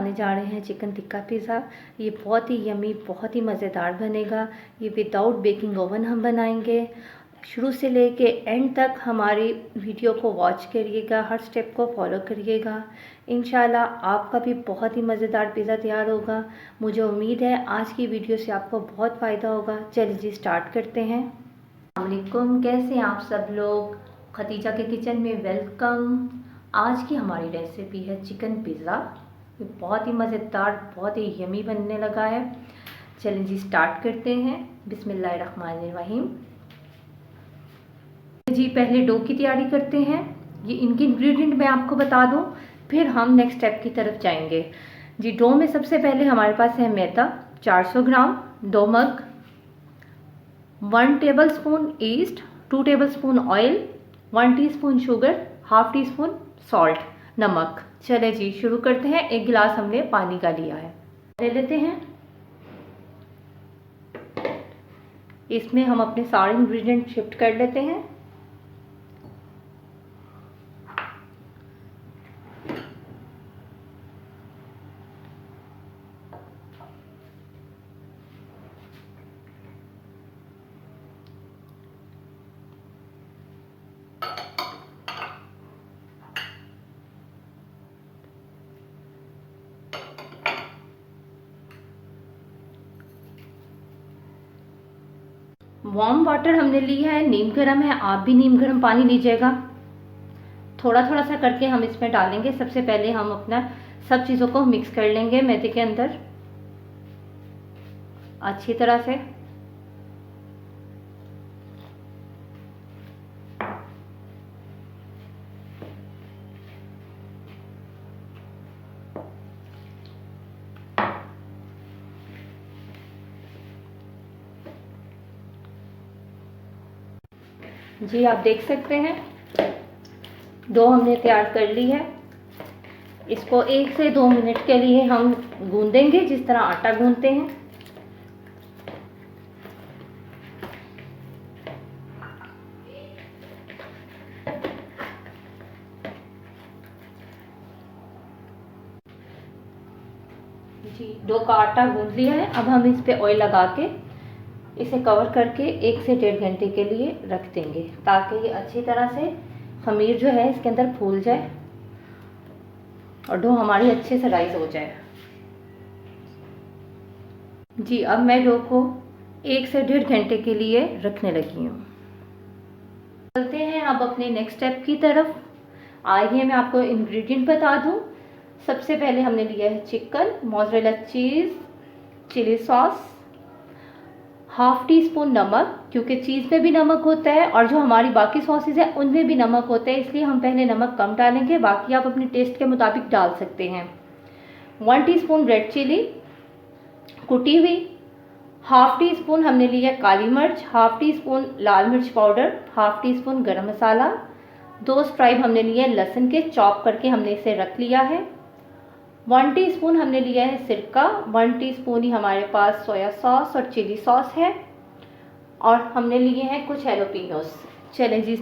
बनाने जा रहे हैं चिकन टिक्का पिज़्ज़ा। ये बहुत ही यमी, बहुत ही मज़ेदार बनेगा। ये विदाउट बेकिंग ओवन हम बनाएंगे। शुरू से लेके एंड तक हमारी वीडियो को वॉच करिएगा, हर स्टेप को फॉलो करिएगा। इंशाल्लाह आपका भी बहुत ही मज़ेदार पिज़्ज़ा तैयार होगा। मुझे उम्मीद है आज की वीडियो से आपको बहुत फ़ायदा होगा। चलिए जी स्टार्ट करते हैं। अस्सलाम वालेकुम, कैसे हैं आप सब लोग? खदीजा के किचन में वेलकम। आज की हमारी रेसिपी है चिकन पिज़्ज़ा। ये बहुत ही मज़ेदार, बहुत ही यमी बनने लगा है। चलिए जी स्टार्ट करते हैं। बिस्मिल्लाहिर्रहमानिर्रहीम। जी पहले डो की तैयारी करते हैं। ये इनके इंग्रेडिएंट मैं आपको बता दूं, फिर हम नेक्स्ट स्टेप की तरफ जाएंगे। जी डो में सबसे पहले हमारे पास है मैदा 400 ग्राम, 2 मग, 1 tablespoon east, 2 tablespoon oil, 1 teaspoon sugar, half tea spoon salt, नमक। चले जी शुरू करते हैं। 1 गिलास हमने पानी का लिया है, ले लेते हैं। इसमें हम अपने सारे इंग्रेडिएंट शिफ्ट कर लेते हैं। वार्म वाटर हमने लिया है, नीम गर्म है, आप भी नीम गर्म पानी लीजिएगा। थोड़ा थोड़ा सा करके हम इसमें डालेंगे। सबसे पहले हम अपना सब चीज़ों को मिक्स कर लेंगे मैदे के अंदर अच्छी तरह से। जी आप देख सकते हैं डो हमने तैयार कर ली है। इसको 1 से 2 मिनट के लिए हम गूंदेंगे जिस तरह आटा गूंदते हैं। जी डो का आटा गूंद लिया है। अब हम इस पे ऑयल लगा के इसे कवर करके 1 से 1.5 घंटे के लिए रख देंगे ताकि ये अच्छी तरह से खमीर जो है इसके अंदर फूल जाए और डो हमारी अच्छे से राइज हो जाए। जी अब मैं डो को 1 से 1.5 घंटे के लिए रखने लगी हूँ। चलते हैं अब अपने नेक्स्ट स्टेप की तरफ। आइए मैं आपको इंग्रेडिएंट बता दूँ। सबसे पहले हमने लिया है chicken, mozzarella cheese, chilli sauce, half teaspoon नमक, क्योंकि चीज़ में भी नमक होता है और जो हमारी बाकी सॉसेज है उनमें भी नमक होता है, इसलिए हम पहले नमक कम डालेंगे, बाकी आप अपने टेस्ट के मुताबिक डाल सकते हैं। 1 टीस्पून रेड चिली कुटी हुई, हाफ टी स्पून हमने लिया काली मिर्च, हाफ टी स्पून लाल मिर्च पाउडर, हाफ टी स्पून गरम मसाला, 2 स्ट्राइब हमने लिए लहसुन के, चॉप करके हमने इसे रख लिया है। 1 टीस्पून हमने लिया है सिरका, 1 टीस्पून ही हमारे पास सोया सॉस और चिली सॉस है, और हमने लिए हैं कुछ हैलोपिनोस। चलें जी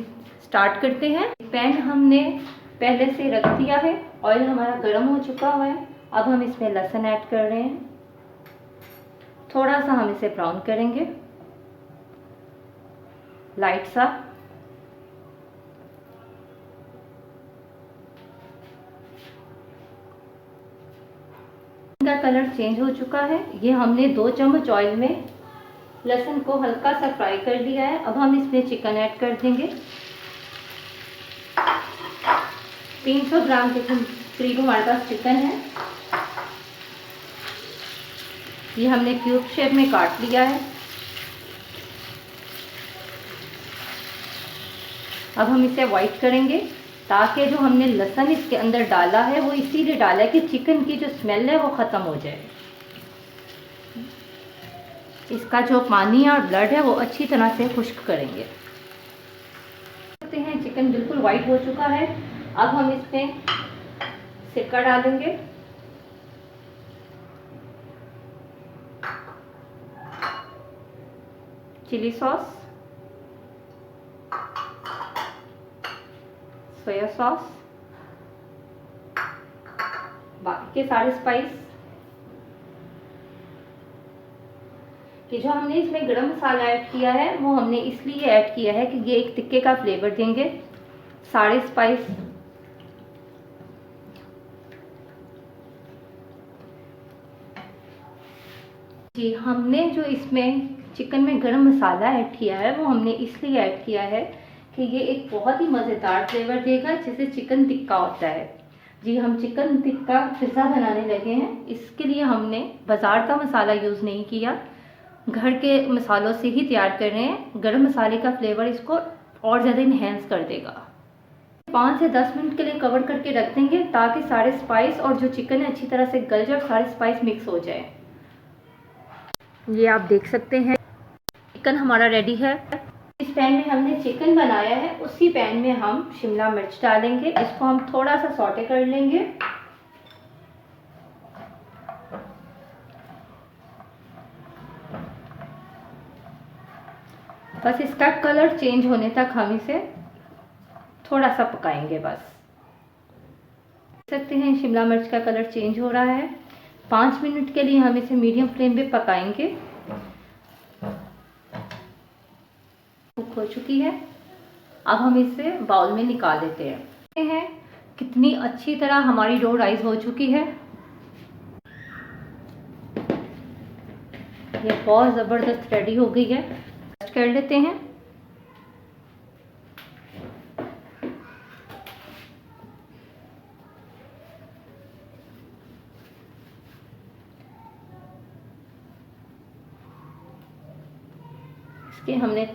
स्टार्ट करते हैं। पैन हमने पहले से रख दिया है, ऑयल हमारा गर्म हो चुका हुआ है। अब हम इसमें लहसुन ऐड कर रहे हैं। थोड़ा सा हम इसे ब्राउन करेंगे, लाइट सा। का कलर चेंज हो चुका है। ये हमने 2 चम्मच ऑयल में लहसुन को हल्का सा फ्राई कर लिया है। अब हम इसमें चिकन ऐड कर देंगे। 300 ग्राम के करीब हमारे पास चिकन है। ये हमने क्यूब शेप में काट लिया है। अब हम इसे व्हाइट करेंगे ताकि जो हमने लहसुन इसके अंदर डाला है वो इसीलिए डाला है कि चिकन की जो स्मेल है वो ख़त्म हो जाए। इसका जो पानी और ब्लड है वो अच्छी तरह से खुश्क करेंगे। देखते हैं चिकन बिल्कुल वाइट हो चुका है। अब हम इसमें सिरका डालेंगे, चिली सॉस, सोया सॉस, बाकी के सारे स्पाइस। कि जो हमने इसमें गरम मसाला ऐड किया है वो हमने इसलिए ऐड किया है कि ये एक तिक्के का फ्लेवर देंगे। सारे स्पाइस जी, हमने जो इसमें चिकन में गरम मसाला ऐड किया है वो हमने इसलिए ऐड किया है कि ये एक बहुत ही मज़ेदार फ्लेवर देगा, जैसे चिकन टिक्का होता है। जी, हम चिकन टिक्का पिज़्ज़ा बनाने लगे हैं, इसके लिए हमने बाज़ार का मसाला यूज़ नहीं किया, घर के मसालों से ही तैयार कर रहे हैं। गरम मसाले का फ्लेवर इसको और ज़्यादा इन्हेंस कर देगा। 5 से 10 मिनट के लिए कवर करके रख देंगे ताकि सारे स्पाइस और जो चिकन है अच्छी तरह से गल जाए और सारे स्पाइस मिक्स हो जाए। ये आप देख सकते हैं चिकन हमारा रेडी है। इस पैन में हमने चिकन बनाया है, उसी पैन में हम शिमला मिर्च डालेंगे। इसको हम थोड़ा सा सौटे कर लेंगे। बस इसका कलर चेंज होने तक हम इसे थोड़ा सा पकाएंगे। बस देख सकते हैं शिमला मिर्च का कलर चेंज हो रहा है। 5 मिनट के लिए हम इसे मीडियम फ्लेम पे पकाएंगे। कुक हो चुकी है, अब हम इसे बाउल में निकाल लेते हैं। कितनी अच्छी तरह हमारी डो राइस हो चुकी है। ये बहुत ज़बरदस्त रेडी हो गई है। कर लेते हैं। इसके हमने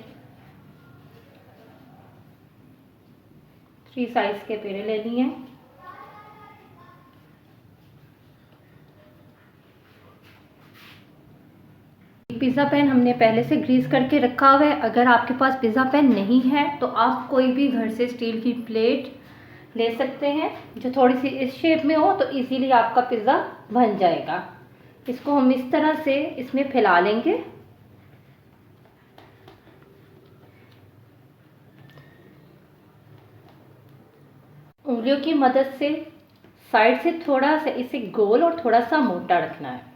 3 साइज के पेड़े ले लिए हैं। पिज़्ज़ा पैन हमने पहले से ग्रीस करके रखा हुआ है। अगर आपके पास पिज़्ज़ा पैन नहीं है तो आप कोई भी घर से स्टील की प्लेट ले सकते हैं जो थोड़ी सी इस शेप में हो, तो इजीली आपका पिज़्ज़ा बन जाएगा। इसको हम इस तरह से इसमें फैला लेंगे। उंगलियों की मदद से साइड से थोड़ा सा इसे गोल और थोड़ा सा मोटा रखना है।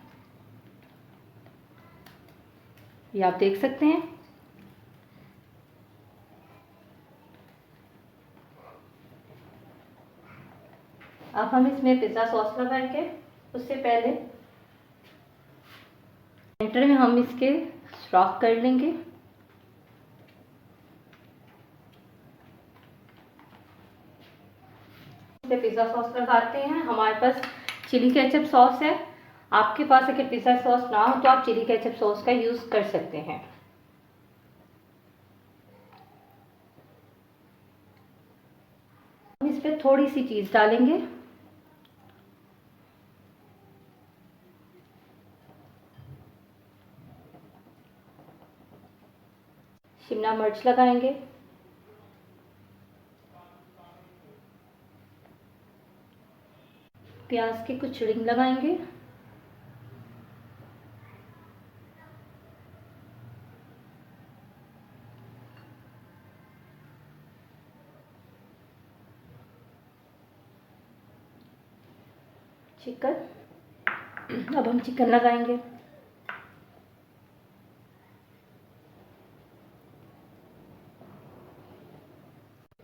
ये आप देख सकते हैं। अब हम इसमें पिज़्ज़ा सॉस लगाएंगे। उससे पहले सेंटर में हम इसके सुराख कर लेंगे। पिज़्ज़ा सॉस लगाते हैं। हमारे पास चिली केचप सॉस है। आपके पास अगर पिज़्ज़ा सॉस ना हो तो आप चिली केचप सॉस का यूज़ कर सकते हैं। हम इस पर थोड़ी सी चीज़ डालेंगे। शिमला मिर्च लगाएंगे। प्याज के कुछ रिंग लगाएंगे। चिकन, अब हम चिकन लगाएंगे।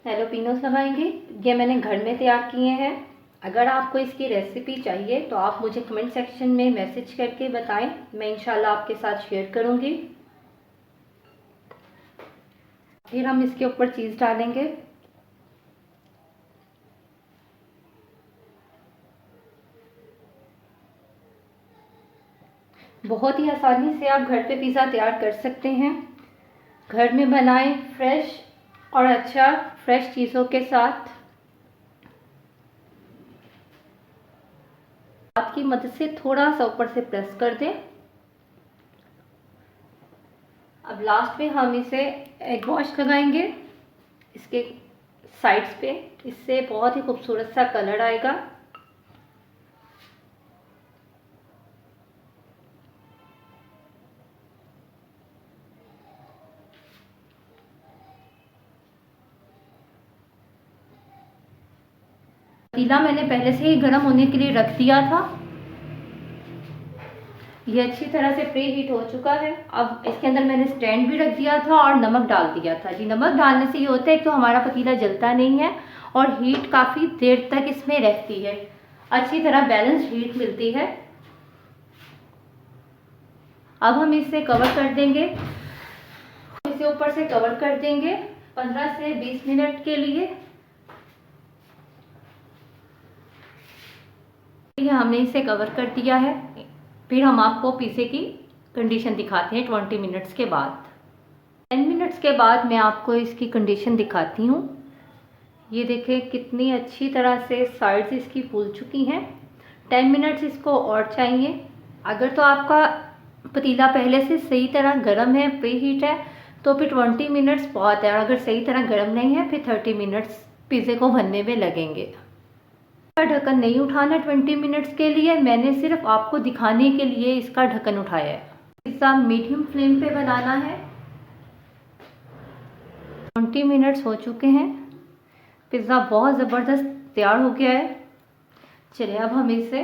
हैलोपिनोस लगाएंगे। ये मैंने घर में तैयार किए हैं। अगर आपको इसकी रेसिपी चाहिए तो आप मुझे कमेंट सेक्शन में मैसेज करके बताएं, मैं इंशाल्लाह आपके साथ शेयर करूंगी। फिर हम इसके ऊपर चीज़ डालेंगे। बहुत ही आसानी से आप घर पे पिज़्ज़ा तैयार कर सकते हैं। घर में बनाएं, फ्रेश और अच्छा, फ्रेश चीज़ों के साथ। हाथ की मदद से थोड़ा सा ऊपर से प्रेस कर दें। अब लास्ट में हम इसे एग वॉश लगाएंगे इसके साइड्स पे। इससे बहुत ही खूबसूरत सा कलर आएगा। पतीला मैंने पहले से ही गर्म होने के लिए रख दिया था। ये अच्छी तरह से प्री हीट हो चुका है। अब इसके अंदर मैंने स्टैंड भी रख दिया था और नमक डाल दिया था जी। नमक डालने से ये होता है कि तो हमारा पतीला जलता नहीं है और हीट काफ़ी देर तक इसमें रहती है, अच्छी तरह बैलेंस हीट मिलती है। अब हम इसे कवर कर देंगे, इसे ऊपर से कवर कर देंगे 15 से 20 मिनट के लिए। हमने इसे कवर कर दिया है। फिर हम आपको पिज़्ज़े की कंडीशन दिखाते हैं 20 मिनट्स के बाद। 10 मिनट्स के बाद मैं आपको इसकी कंडीशन दिखाती हूँ। ये देखें कितनी अच्छी तरह से साइड्स इसकी फूल चुकी हैं। 10 मिनट्स इसको और चाहिए। अगर तो आपका पतीला पहले से सही तरह गर्म है, प्री हीट है, तो फिर 20 मिनट्स बहुत है। और अगर सही तरह गर्म नहीं है फिर 30 मिनट्स पिज़्ज़े को बनने में लगेंगे। ढक्कन नहीं उठाना 20 मिनट्स के लिए, मैंने सिर्फ आपको दिखाने के लिए इसका ढक्कन उठाया है। पिज़्ज़ा मीडियम फ्लेम पे बनाना है। 20 मिनट्स हो चुके हैं। पिज़्ज़ा बहुत ज़बरदस्त तैयार हो गया है। चलिए अब हम इसे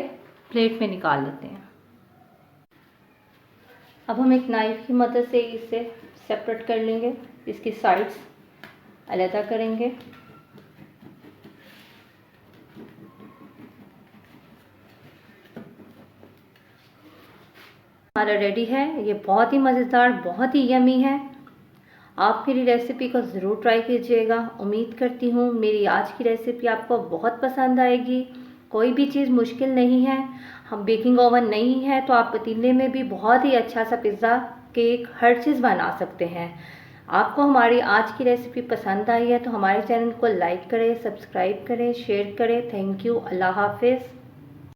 प्लेट में निकाल लेते हैं। अब हम एक नाइफ की मदद से इसे सेपरेट कर लेंगे, इसकी साइड्स अलग करेंगे। हमारा रेडी है। ये बहुत ही मज़ेदार, बहुत ही यमी है। आप मेरी रेसिपी को ज़रूर ट्राई कीजिएगा। उम्मीद करती हूँ मेरी आज की रेसिपी आपको बहुत पसंद आएगी। कोई भी चीज़ मुश्किल नहीं है। हम बेकिंग ओवन नहीं है तो आप पतीले में भी बहुत ही अच्छा सा पिज़्ज़ा, केक, हर चीज़ बना सकते हैं। आपको हमारी आज की रेसिपी पसंद आई है तो हमारे चैनल को लाइक करें, सब्सक्राइब करें, शेयर करें। Thank you. अल्लाह हाफिज़।